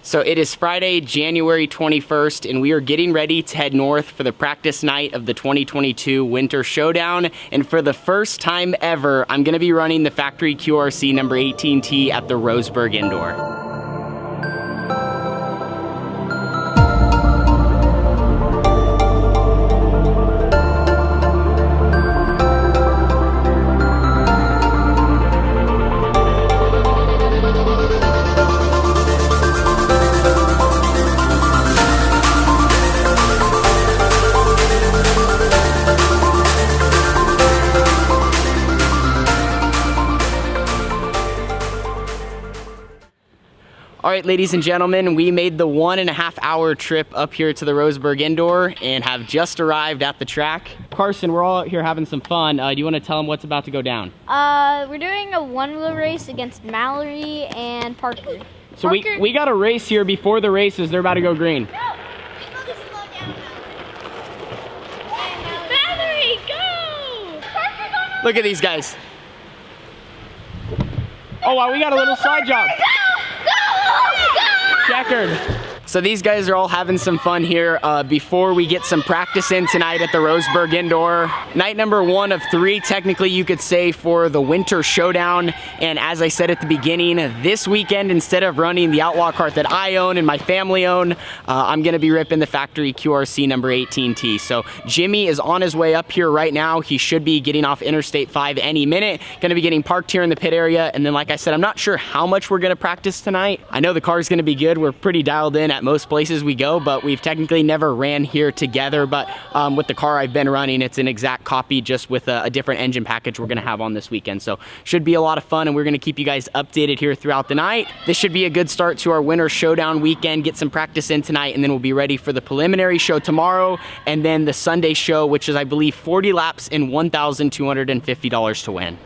So it is Friday, January 21st, and we are getting ready to head north for the practice night of the 2022 Winter Showdown. And for the first time ever, I'm going to be running the Factory QRC number 18T at the Roseburg Indoor. All right, ladies and gentlemen, we made the 1.5 hour trip up here to the Roseburg Indoor and have just arrived at the track. Carson, we're all out here having some fun. Do you want to tell them what's about to go down? We're doing a one-wheel race against Mallory and Parker. So we got a race here before the races. They're about to go green. No! Mallory, go! Look at these guys. Oh, wow, we got a little side job. Checkered. So these guys are all having some fun here before we get some practice in tonight at the Roseburg Indoor. Night number 1 of 3, technically you could say, for the Winter Showdown. And as I said at the beginning, this weekend, instead of running the Outlaw Kart that I own and my family own, I'm gonna be ripping the Factory QRC number 18T. So Jimmy is on his way up here right now. He should be getting off Interstate 5 any minute. Gonna be getting parked here in the pit area. And then, like I said, I'm not sure how much we're gonna practice tonight. I know the car's gonna be good. We're pretty dialed in at most places we go, but we've technically never ran here together. But with the car I've been running, it's an exact copy, just with a different engine package we're gonna have on this weekend. So should be a lot of fun, and we're gonna keep you guys updated here throughout the night. This should be a good start to our Winter Showdown weekend. Get some practice in tonight, and then we'll be ready for the preliminary show tomorrow, and then the Sunday show, which is, I believe, 40 laps and $1,250 to win.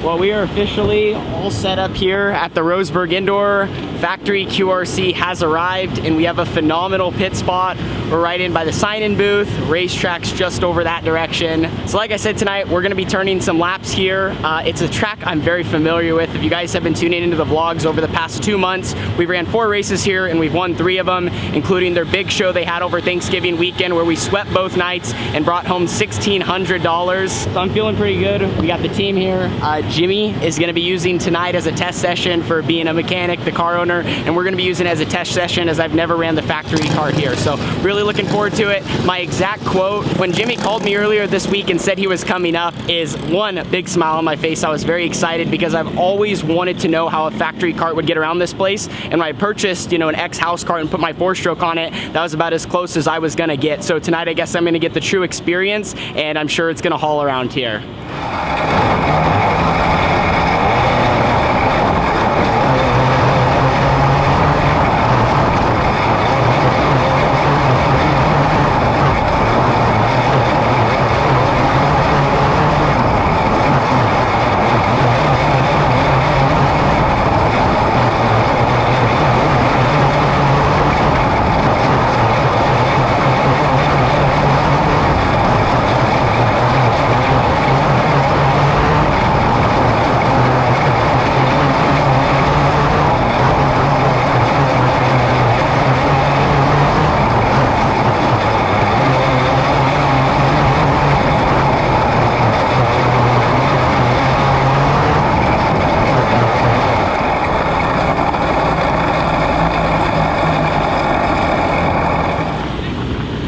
Well, we are officially all set up here at the Roseburg Indoor. Factory QRC has arrived, and we have a phenomenal pit spot. We're right in by the sign-in booth. Racetrack's just over that direction. So like I said, tonight we're gonna be turning some laps here. It's a track I'm very familiar with. If you guys have been tuning into the vlogs over the past 2 months, we ran 4 races here and we've won 3 of them, including their big show they had over Thanksgiving weekend, where we swept both nights and brought home $1,600. So I'm feeling pretty good. We got the team here. Jimmy is gonna be using tonight as a test session for being a mechanic, the car owner, and we're gonna be using it as a test session, as I've never ran the factory car here. So really looking forward to it. My exact quote when Jimmy called me earlier this week and said he was coming up is, one, a big smile on my face. I was very excited because I've always wanted to know how a factory kart would get around this place. And when I purchased, an ex-house kart and put my 4-stroke on it, that was about as close as I was gonna get. So tonight I guess I'm gonna get the true experience, and I'm sure it's gonna haul around here.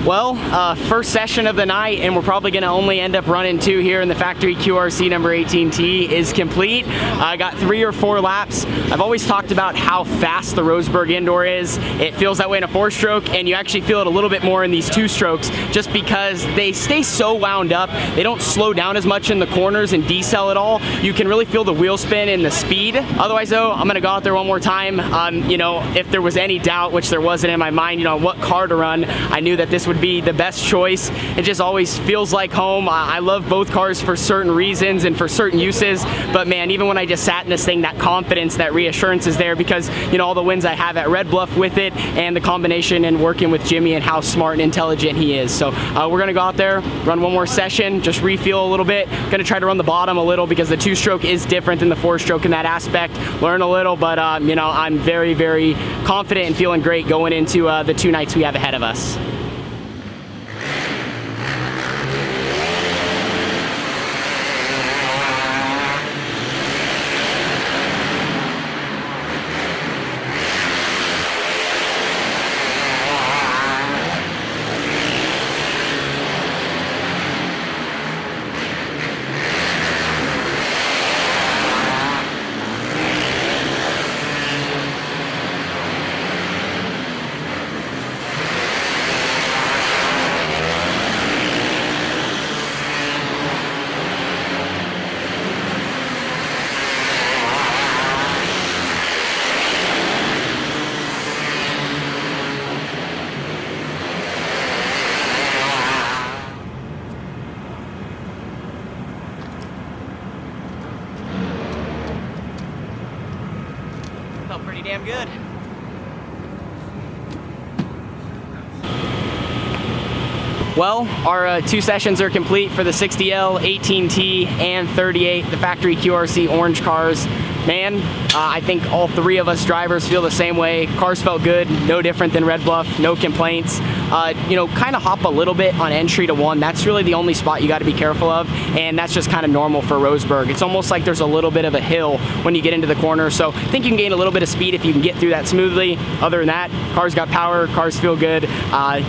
Well, first session of the night, and we're probably gonna only end up running 2 here in the Factory QRC number 18T, is complete. I got 3 or 4 laps. I've always talked about how fast the Roseburg Indoor is. It feels that way in a 4-stroke, and you actually feel it a little bit more in these 2-strokes, just because they stay so wound up. They don't slow down as much in the corners and decel at all. You can really feel the wheel spin and the speed. Otherwise though, I'm gonna go out there one more time. If there was any doubt, which there wasn't in my mind, what car to run, I knew that this would be the best choice. It just always feels like home. I love both cars for certain reasons and for certain uses, but man, even when I just sat in this thing, that confidence, that reassurance is there because, you know, all the wins I have at Red Bluff with it and the combination and working with Jimmy and how smart and intelligent he is. So we're gonna go out there, run one more session, just refuel a little bit. Gonna try to run the bottom a little because the 2-stroke is different than the 4-stroke in that aspect. Learn a little, but you know, I'm very, very confident and feeling great going into the 2 nights we have ahead of us. Felt pretty damn good. Well, our 2 sessions are complete for the 60L, 18T, and 38, the Factory QRC orange cars. Man, I think all 3 of us drivers feel the same way. Cars felt good, no different than Red Bluff, no complaints. You know, kind of hop a little bit on entry to 1. That's really the only spot you got to be careful of, and that's just kind of normal for Roseburg. It's almost like there's a little bit of a hill when you get into the corner, so I think you can gain a little bit of speed if you can get through that smoothly. Other than that, cars got power, cars feel good.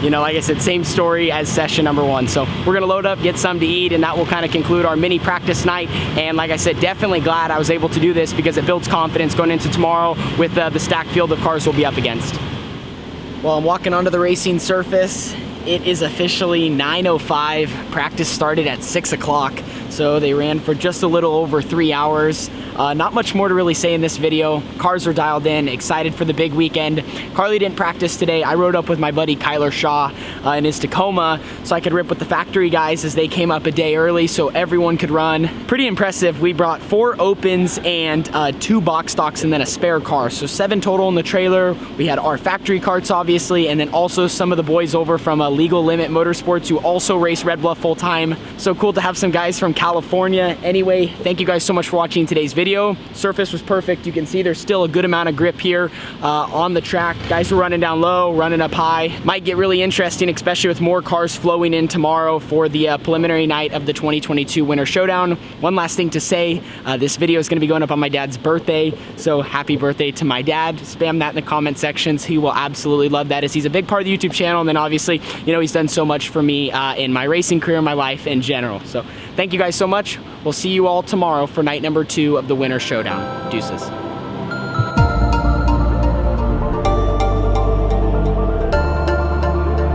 You know, like I said, same story as session number 1. So we're gonna load up, get some to eat, and that will kind of conclude our mini practice night. And like I said, definitely glad I was able to do this because it builds confidence going into tomorrow with the stacked field of cars we'll be up against. Well, I'm walking onto the racing surface. It is officially 9:05. Practice started at 6 o'clock, so they ran for just a little over 3 hours. Not much more to really say in this video. Cars are dialed in, excited for the big weekend. Carly didn't practice today. I rode up with my buddy Kyler Shaw in his Tacoma so I could rip with the factory guys as they came up a day early so everyone could run. Pretty impressive. We brought 4 opens and 2 box stocks and then a spare car. So 7 total in the trailer. We had our factory karts obviously, and then also some of the boys over from Legal Limit Motorsports who also race Red Bluff full time. So cool to have some guys from California. Anyway, thank you guys so much for watching today's video. Surface was perfect. You can see there's still a good amount of grip here on the track. Guys were running down low, running up high. Might get really interesting, especially with more cars flowing in tomorrow for the preliminary night of the 2022 Winter Showdown. One last thing to say, this video is going to be going up on my dad's birthday, so happy birthday to my dad. Spam that in the comment sections. He will absolutely love that as he's a big part of the YouTube channel, and then obviously, you know, he's done so much for me in my racing career, my life in general. So thank you guys so much. We'll see you all tomorrow for night number 2 of the Winter Showdown. Deuces.